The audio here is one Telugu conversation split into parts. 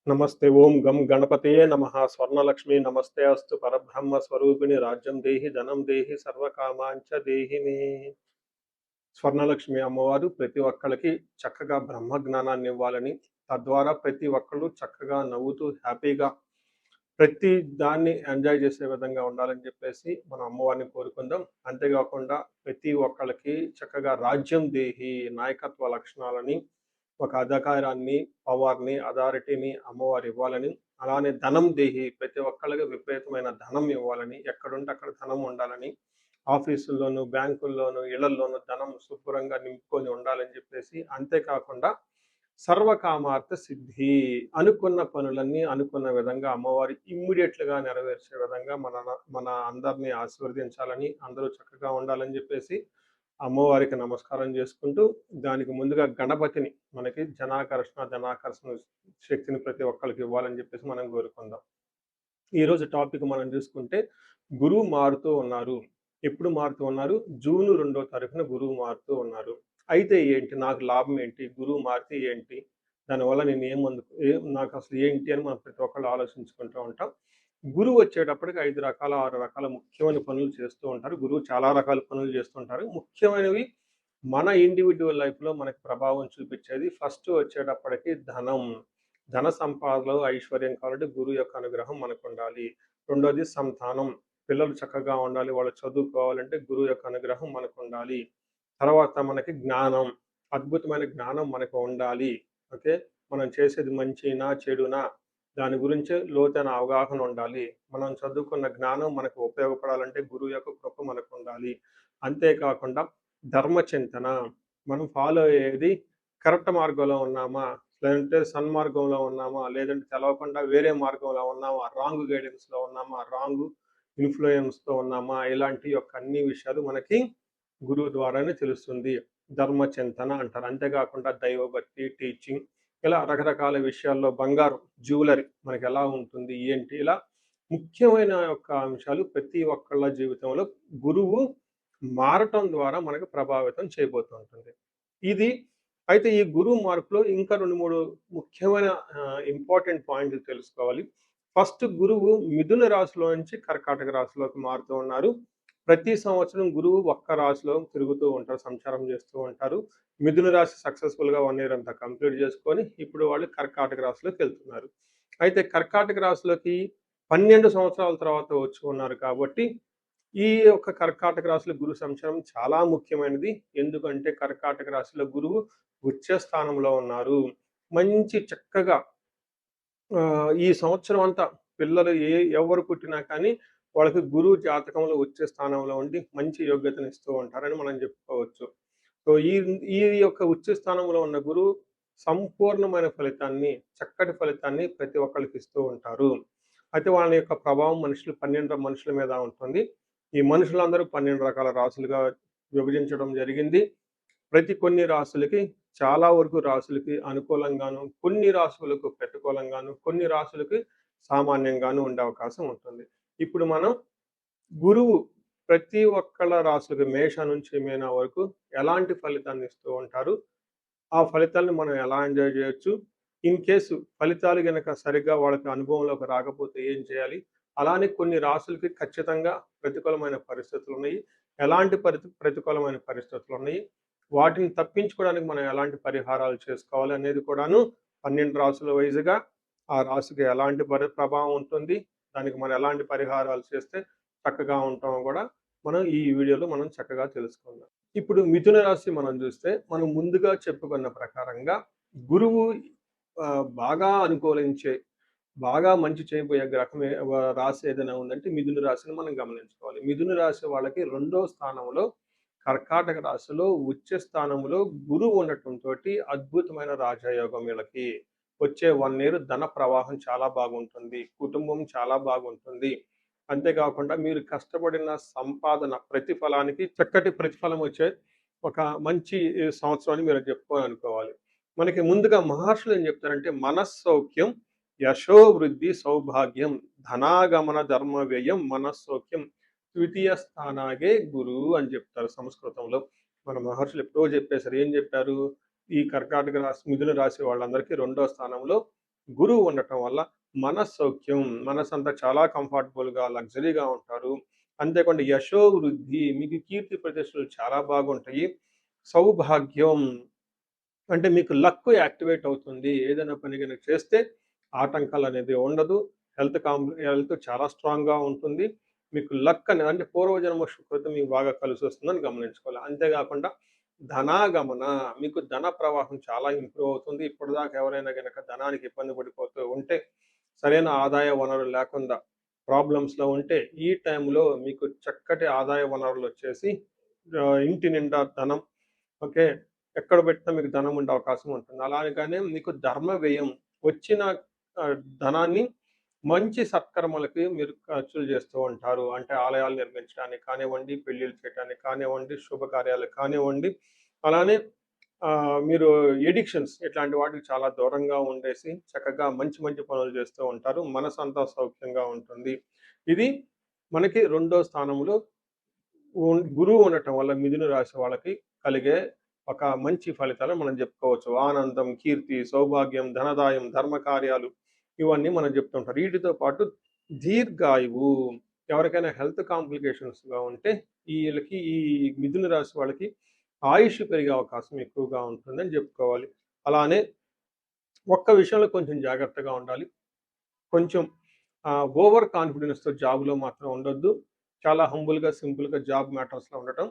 నమస్తే ఓం గం గణపతయే నమః స్వర్ణలక్ష్మి నమస్తే అస్తు పరబ్రహ్మ స్వరూపిణి రాజ్యం దేహి ధనం దేహి సర్వకామాంచ దేహి మే. స్వర్ణలక్ష్మి అమ్మవారు ప్రతి ఒక్కళ్ళకి చక్కగా బ్రహ్మ జ్ఞానాన్ని ఇవ్వాలని, తద్వారా ప్రతి ఒక్కళ్ళు చక్కగా నవ్వుతూ హ్యాపీగా ప్రతి దాన్ని ఎంజాయ్ చేసే విధంగా ఉండాలని చెప్పేసి మనం అమ్మవారిని కోరుకుందాం. అంతేకాకుండా ప్రతి ఒక్కళ్ళకి చక్కగా రాజ్యం దేహి నాయకత్వ లక్షణాలని, ఒక అధికారాన్ని, పవర్ని, అథారిటీని అమ్మవారు ఇవ్వాలని, అలానే ధనం దేహి ప్రతి ఒక్కళ్ళకి విపరీతమైన ధనం ఇవ్వాలని, ఎక్కడుంటే అక్కడ ధనం ఉండాలని, ఆఫీసుల్లోనూ బ్యాంకుల్లోనూ ఇళ్లల్లోనూ ధనం శుభ్రంగా నింపుకొని ఉండాలని చెప్పేసి, అంతేకాకుండా సర్వకామార్థ సిద్ధి అనుకున్న పనులన్నీ అనుకున్న విధంగా అమ్మవారు ఇమ్మీడియట్లుగా నెరవేర్చే విధంగా మన అందరినీ ఆశీర్వదించాలని, అందరూ చక్కగా ఉండాలని చెప్పేసి అమ్మవారికి నమస్కారం చేసుకుంటూ, దానికి ముందుగా గణపతిని మనకి ధనాకర్షణ శక్తిని ప్రతి ఒక్కరికి ఇవ్వాలని చెప్పేసి మనం కోరుకుందాం. ఈరోజు టాపిక్ మనం చూసుకుంటే గురువు మారుతూ ఉన్నారు. ఎప్పుడు మారుతూ ఉన్నారు? జూన్ 2వ తారీఖున గురువు మారుతూ ఉన్నారు. అయితే ఏంటి, నాకు లాభం ఏంటి, గురువు మారితే ఏంటి, దానివల్ల నేను నాకు అసలు ఏంటి అని మనం ప్రతి ఒక్కళ్ళు ఆలోచించుకుంటూ ఉంటాం. గురువు వచ్చేటప్పటికి 5 రకాల 6 రకాల ముఖ్యమైన పనులు చేస్తూ ఉంటారు. గురువు చాలా రకాల పనులు చేస్తుంటారు. ముఖ్యమైనవి మన ఇండివిడ్యువల్ లైఫ్లో మనకి ప్రభావం చూపించేది ఫస్ట్ వచ్చేటప్పటికి ధనం. ధన సంపాదనలో ఐశ్వర్యం కావాలంటే గురువు యొక్క అనుగ్రహం మనకు ఉండాలి. రెండోది సంతానం, పిల్లలు చక్కగా ఉండాలి, వాళ్ళు చదువుకోవాలంటే గురువు యొక్క అనుగ్రహం మనకు ఉండాలి. తర్వాత మనకి జ్ఞానం, అద్భుతమైన జ్ఞానం మనకు ఉండాలి. ఓకే, మనం చేసేది మంచినా చెడునా దాని గురించి లోతైన అవగాహన ఉండాలి. మనం చదువుకున్న జ్ఞానం మనకు ఉపయోగపడాలంటే గురువు యొక్క కృప మనకు ఉండాలి. అంతేకాకుండా ధర్మచింతన, మనం ఫాలో అయ్యేది కరెక్ట్ మార్గంలో ఉన్నామా, లేదంటే సన్మార్గంలో ఉన్నామా, లేదంటే తెలవకుండా వేరే మార్గంలో ఉన్నామా, రాంగ్ గైడెన్స్లో ఉన్నామా, రాంగ్ ఇన్ఫ్లుయెన్స్తో ఉన్నామా, ఇలాంటి యొక్క అన్ని విషయాలు మనకి గురువు ద్వారానే తెలుస్తుంది. ధర్మచింతన అంటారు. అంతేకాకుండా దైవభక్తి, టీచింగ్, ఇలా రకరకాల విషయాల్లో బంగారం, జ్యువెలరీ మనకి ఎలా ఉంటుంది ఏంటి, ఇలా ముఖ్యమైన యొక్క అంశాలు ప్రతి ఒక్కళ్ళ జీవితంలో గురువు మారటం ద్వారా మనకు ప్రభావితం చేయబోతుంటుంది. ఇది అయితే ఈ గురువు మార్పులో ఇంకా 2-3 ముఖ్యమైన ఇంపార్టెంట్ పాయింట్లు తెలుసుకోవాలి. ఫస్ట్, గురువు మిథున రాశిలో నుంచి కర్కాటక రాశిలోకి మారుతూ ఉన్నారు. ప్రతి సంవత్సరం గురువు ఒక్క రాశిలో తిరుగుతూ ఉంటారు, సంచారం చేస్తూ ఉంటారు. మిథున రాశి సక్సెస్ఫుల్గా 1 ఇయర్ అంతా కంప్లీట్ చేసుకొని ఇప్పుడు వాళ్ళు కర్కాటక రాశిలోకి వెళ్తున్నారు. అయితే కర్కాటక రాశిలోకి 12 సంవత్సరాల తర్వాత వచ్చి ఉన్నారు కాబట్టి ఈ యొక్క కర్కాటక రాశిలో గురు సంచారం చాలా ముఖ్యమైనది. ఎందుకంటే కర్కాటక రాశిలో గురువు ఉచ్చ స్థానంలో ఉన్నారు. మంచి చక్కగా ఈ సంవత్సరం అంతా పిల్లలు ఎవరు పుట్టినా కానీ వాళ్ళకి గురువు జాతకంలో వచ్చే స్థానంలో ఉండి మంచి యోగ్యతను ఇస్తూ ఉంటారని మనం చెప్పుకోవచ్చు. సో ఈ యొక్క ఉచ్చ స్థానంలో ఉన్న గురువు సంపూర్ణమైన ఫలితాన్ని, చక్కటి ఫలితాన్ని ప్రతి ఒక్కరికి ఇస్తూ ఉంటారు. అయితే వాళ్ళ యొక్క ప్రభావం 12 మనుషుల మీద ఉంటుంది. ఈ మనుషులందరూ 12 రకాల రాసులుగా విభజించడం జరిగింది. కొన్ని రాసులకి, చాలా వరకు రాసులకి అనుకూలంగాను, కొన్ని రాసులకు ప్రతికూలంగాను, కొన్ని రాసులకి సామాన్యంగాను ఉండే అవకాశం ఉంటుంది. ఇప్పుడు మనం గురువు ప్రతి ఒక్కళ్ళ రాసులకి మేష నుంచి మీన వరకు ఎలాంటి ఫలితాన్ని ఇస్తూ ఉంటారు, ఆ ఫలితాలను మనం ఎలా ఎంజాయ్ చేయొచ్చు, ఇన్ కేసు ఫలితాలు గనక సరిగ్గా వాళ్ళకి అనుభవంలోకి రాకపోతే ఏం చేయాలి, అలానే కొన్ని రాసులకి ఖచ్చితంగా ప్రతికూలమైన పరిస్థితులు ఉన్నాయి, ఎలాంటి ప్రతికూలమైన పరిస్థితులు ఉన్నాయి, వాటిని తప్పించుకోవడానికి మనం ఎలాంటి పరిహారాలు చేసుకోవాలి అనేది కూడాను 12 రాసుల వైజ్గా ఆ రాశికి ఎలాంటి ప్రభావం ఉంటుంది, దానికి మనం ఎలాంటి పరిహారాలు చేస్తే చక్కగా ఉంటామో కూడా మనం ఈ వీడియోలో మనం చక్కగా తెలుసుకుందాం. ఇప్పుడు మిథున రాశి మనం చూస్తే, మనం ముందుగా చెప్పుకున్న ప్రకారంగా గురువు బాగా అనుకూలించే, బాగా మంచి చేయబోయే గ్రహం రాశి ఏదైనా ఉందంటే మిథున రాశిని మనం గమనించుకోవాలి. మిథున రాశి వాళ్ళకి 2వ స్థానంలో కర్కాటక రాశిలో ఉచ్చ స్థానంలో గురువు ఉండటంతో అద్భుతమైన రాజయోగం వీళ్ళకి. వచ్చే 1 ఇయర్ ధన ప్రవాహం చాలా బాగుంటుంది, కుటుంబం చాలా బాగుంటుంది. అంతేకాకుండా మీరు కష్టపడిన సంపాదన ప్రతిఫలానికి చక్కటి ప్రతిఫలం వచ్చే ఒక మంచి సంవత్సరం అని మీరు చెప్పుకోవాలనుకోవాలి. మనకి ముందుగా మహర్షులు ఏం చెప్తారంటే, మనస్సౌఖ్యం, యశోవృద్ధి, సౌభాగ్యం, ధనాగమన ధర్మ వ్యయం, మనస్సౌఖ్యం, ద్వితీయ స్థానాగే గురువు అని చెప్తారు సంస్కృతంలో. మన మహర్షులు ఎప్పుడో చెప్పేశారు. ఏం చెప్పారు? ఈ కర్కాటక రాశి, మిథున రాశి వాళ్ళందరికీ 2వ స్థానంలో గురువు ఉండటం వల్ల మనస్సౌఖ్యం, మనసంతా చాలా కంఫర్టబుల్‌గా, లగ్జరీగా ఉంటారు. అంతేకాకుండా యశో వృద్ధి, మీకు కీర్తి ప్రతిష్టలు చాలా బాగుంటాయి. సౌభాగ్యం అంటే మీకు లక్ యాక్టివేట్ అవుతుంది. ఏదైనా పని గనుక చేస్తే ఆటంకాలనేది ఉండదు. హెల్త్ చాలా స్ట్రాంగ్‌గా ఉంటుంది. మీకు లక్ అనేది అంటే పూర్వజన్మ సుకృతం మీకు బాగా కలిసొస్తుందని గమనించుకోవాలి. అంతేకాకుండా ధనాగమన, మీకు ధన ప్రవాహం చాలా ఇంప్రూవ్ అవుతుంది. ఇప్పటిదాకా ఎవరైనా గనక ధనానికి ఇబ్బంది పడిపోతూ ఉంటే, సరైన ఆదాయ వనరులు లేకుండా ప్రాబ్లమ్స్‌లో ఉంటే, ఈ టైంలో మీకు చక్కటి ఆదాయ వనరులొచ్చేసి ఇంటి నిండా ధనం, ఓకే. ఎక్కడ పెట్టినా మీకు ధనం ఉండే అవకాశం ఉంటుంది. అలాగనే మీకు ధర్మ వ్యయం వచ్చిన ధనాన్ని మంచి సత్కర్మలకి మీరు ఖర్చులు చేస్తూ ఉంటారు. అంటే ఆలయాలు నిర్మించడానికి కానివ్వండి, పెళ్ళిళ్ళు చేయడానికి కానివ్వండి, శుభకార్యాలకు కానివ్వండి. అలానే మీరు ఎడిక్షన్స్ ఇట్లాంటి వాటికి చాలా దూరంగా ఉండేసి చక్కగా మంచి మంచి పనులు చేస్తూ ఉంటారు. మనసంతా సౌఖ్యంగా ఉంటుంది. ఇది మనకి రెండో స్థానంలో గురువు ఉండటం వల్ల మిథున రాశి వాళ్ళకి కలిగే ఒక మంచి ఫలితాలను మనం చెప్పుకోవచ్చు. ఆనందం, కీర్తి, సౌభాగ్యం, ధనదాయం, ధర్మ కార్యాలు ఇవన్నీ మనం చెప్తుంటారు. వీటితో పాటు దీర్ఘాయువు, ఎవరికైనా హెల్త్ కాంప్లికేషన్స్‌గా ఉంటే వీళ్ళకి ఈ మిథున రాశి వాళ్ళకి ఆయుష్ పెరిగే అవకాశం ఎక్కువగా ఉంటుందని చెప్పుకోవాలి. అలానే ఒక్క విషయంలో కొంచెం జాగ్రత్తగా ఉండాలి. కొంచెం ఓవర్ కాన్ఫిడెన్స్‌తో జాబ్‌లో మాత్రం ఉండొద్దు. చాలా హంబుల్‌గా, సింపుల్‌గా జాబ్ మ్యాటర్స్‌లో ఉండటం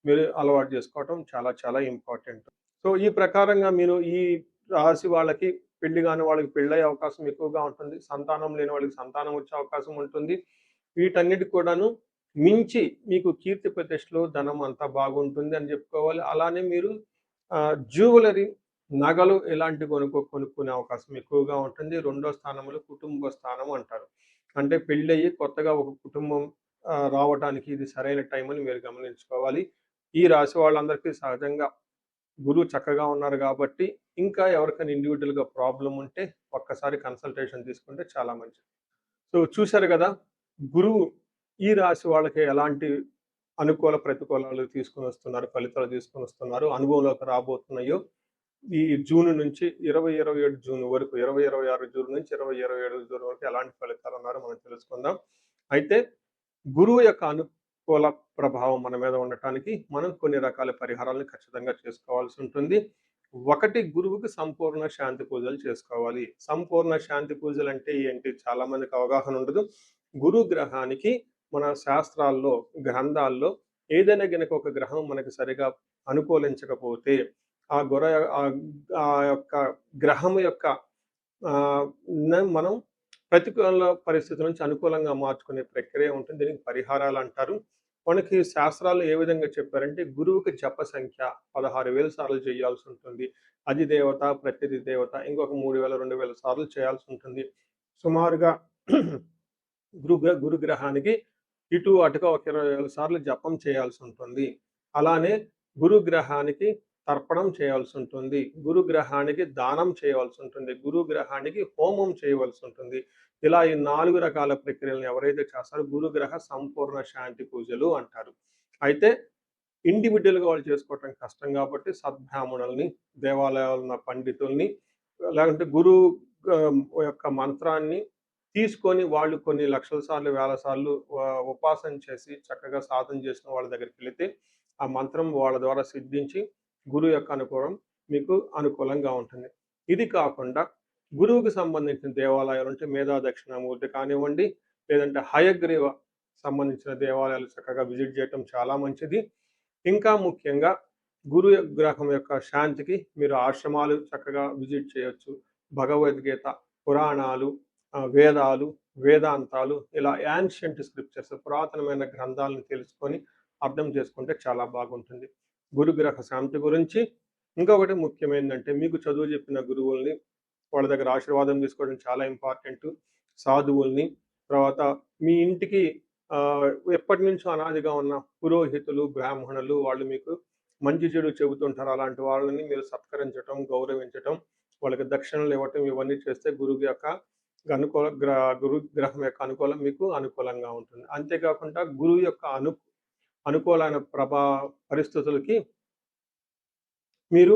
మీరు అలవాటు చేసుకోవటం చాలా చాలా ఇంపార్టెంట్. సో, ఈ ప్రకారంగా మీరు ఈ రాశి వాళ్ళకి పెళ్లి కాని వాళ్ళకి పెళ్ళయ్యే అవకాశం ఎక్కువగా ఉంటుంది. సంతానం లేని వాళ్ళకి సంతానం వచ్చే అవకాశం ఉంటుంది. వీటన్నిటికి కూడాను మించి మీకు కీర్తి ప్రతిష్టలు, ధనం అంతా బాగుంటుంది అని చెప్పుకోవాలి. అలానే మీరు జ్యువెలరీ, నగలు ఇలాంటివి కొనుక్కునే అవకాశం ఎక్కువగా ఉంటుంది. రెండో స్థానంలో కుటుంబ స్థానం అంటారు. అంటే పెళ్ళయ్యి కొత్తగా ఒక కుటుంబం రావటానికి ఇది సరైన టైం అని మీరు గమనించుకోవాలి. ఈ రాశి వాళ్ళందరికీ సహజంగా గురువు చక్కగా ఉన్నారు కాబట్టి, ఇంకా ఎవరికైనా ఇండివిడ్యువల్‌గా ప్రాబ్లమ్ ఉంటే ఒక్కసారి కన్సల్టేషన్ తీసుకుంటే చాలా మంచిది. సో, చూశారు గదా! గురువు ఈ రాశి వాళ్ళకి ఎలాంటి అనుకూల, ప్రతికూలాలు తీసుకొనొస్తున్నారు, ఫలితాలు తీసుకొనొస్తున్నారు, అనుభవంలోకి రాబోతున్నాయో ఈ జూన్ నుంచి 2027 జూన్ వరకు, 2026 జూన్ నుంచి 2027 జూన్ వరకు ఎలాంటి ఫలితాలున్నారో మనం తెలుసుకుందాం. అయితే గురువు యొక్క అనుకూల ప్రభావం మన మీద ఉండటానికి మనం కొన్ని రకాల పరిహారాలను ఖచ్చితంగా చేసుకోవాల్సి ఉంటుంది. ఒకటి, గురువుకి సంపూర్ణ శాంతి పూజలు చేసుకోవాలి. సంపూర్ణ శాంతి పూజలు అంటే ఏంటి? చాలా మందికి అవగాహన ఉండదు. గురు గ్రహానికి మన శాస్త్రాల్లో, గ్రంథాల్లో ఏదైనా గనక ఒక గ్రహం మనకి సరిగా అనుకూలించకపోతే ఆ గుర ఆ యొక్క గ్రహం యొక్క ఆహ్, మనం ప్రతికూల పరిస్థితుల నుంచి అనుకూలంగా మార్చుకునే ప్రక్రియ ఉంటుంది. దీనికి పరిహారాలంటారు. మనకి శాస్త్రాల్లో ఏ విధంగా చెప్పారంటే, గురువుకి జప సంఖ్య 16,000 సార్లు చేయాల్సుంటుంది. అధిదేవత, ప్రత్యధి దేవత ఇంకొక 3,000, 2,000 సార్లు చేయాల్సుంటుంది. సుమారుగా గురుగ్రహానికి ఇటు అటుగా ఒక 20,000 సార్లు జపం చేయాల్సుంటుంది. అలానే గురుగ్రహానికి తర్పణం చేయాల్సుంటుంది. గురుగ్రహానికి దానం చేయవలసుంటుంది. గురుగ్రహానికి హోమం చేయవలసుంటుంది. ఇలా ఈ 4 రకాల ప్రక్రియలను ఎవరైతే చేస్తారో గురుగ్రహ సంపూర్ణ శాంతి పూజలు అంటారు. అయితే ఇండివిడ్యువల్‌గా వాళ్ళు చేసుకోవటం కష్టం కాబట్టి సద్బ్రాహ్మణుల్ని, దేవాలయాల్లో ఉన్న పండితుల్ని, లేకుంటే గురువు యొక్క మంత్రాన్ని తీసుకొని వాళ్ళు కొన్ని లక్షల సార్లు, వేల సార్లు ఉపాసన చేసి చక్కగా సాధన చేసిన వాళ్ళ దగ్గరికెళితే ఆ మంత్రం వాళ్ళ ద్వారా సిద్ధించి గురువు యొక్క అనుకూలం మీకు అనుకూలంగా ఉంటుంది. ఇది కాకుండా గురువుకి సంబంధించిన దేవాలయాలు అంటే మేధా దక్షిణామూర్తి కానివ్వండి, లేదంటే హయగ్రీవ సంబంధించిన దేవాలయాలు చక్కగా విజిట్ చేయటం చాలా మంచిది. ఇంకా ముఖ్యంగా గురు గ్రహం యొక్క శాంతికి మీరు ఆశ్రమాలు చక్కగా విజిట్ చేయొచ్చు. భగవద్గీత, పురాణాలు, వేదాలు, వేదాంతాలు ఇలా యాన్షియంట్ స్క్రిప్చర్స్ పురాతనమైన గ్రంథాలను తెలుసుకొని అర్థం చేసుకుంటే చాలా బాగుంటుంది. గురుగ్రహ శాంతి గురించి ఇంకొకటి ముఖ్యమైనదంటే మీకు చదువు చెప్పిన గురువుల్ని వాళ్ళ దగ్గర ఆశీర్వాదం తీసుకోవడం చాలా ఇంపార్టెంట్. సాధువుల్ని, తర్వాత మీ ఇంటికి ఎప్పటినుంచో అనాదిగా ఉన్న పురోహితులు, బ్రాహ్మణులు వాళ్ళు మీకు మంచి చెడు చెబుతుంటారు. అలాంటి వాళ్ళని మీరు సత్కరించటం, గౌరవించటం, వాళ్ళకి దక్షిణలు ఇవ్వటం ఇవన్నీ చేస్తే గురువు యొక్క గురు గ్రహం యొక్క అనుకూలం మీకు అనుకూలంగా ఉంటుంది. అంతేకాకుండా గురువు యొక్క అనుకూలమైన పరిస్థితులకి మీరు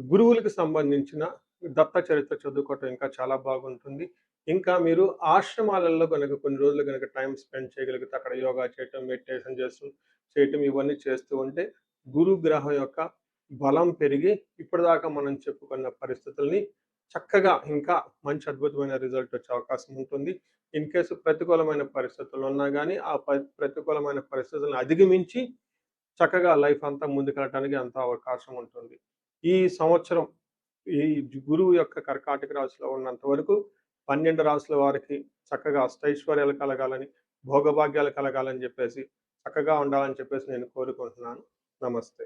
గురువులకు సంబంధించిన దత్త చరిత్ర చదువుకోవటం ఇంకా చాలా బాగుంటుంది. ఇంకా మీరు ఆశ్రమాలలో గనక కొన్ని రోజులు గనక టైమ్ స్పెండ్ చేయగలిగితే అక్కడ యోగా చేయటం, మెడిటేషన్ చేయటం ఇవన్నీ చేస్తూ ఉంటే గురు గ్రహం యొక్క బలం పెరిగి ఇప్పటిదాకా మనం చెప్పుకున్న పరిస్థితుల్ని చక్కగా ఇంకా మంచి అద్భుతమైన రిజల్ట్ వచ్చే అవకాశం ఉంటుంది. ఇన్ కేస్ ప్రతికూలమైన పరిస్థితులు ఉన్నా గానీ, ఆ ప్రతికూలమైన పరిస్థితులను అధిగమించి చక్కగా లైఫ్ అంతా ముందుకెళ్ళటానికి అంత అవకాశం ఉంటుంది. ఈ సంవత్సరం ఈ గురువు యొక్క కర్కాటక రాశిలో ఉన్నంత వరకు 12 రాసుల వారికి చక్కగా అష్టైశ్వర్యాలు కలగాలని, భోగభాగ్యాలు కలగాలని చెప్పేసి, చక్కగా ఉండాలని చెప్పేసి నేను కోరుకుంటున్నాను. నమస్తే.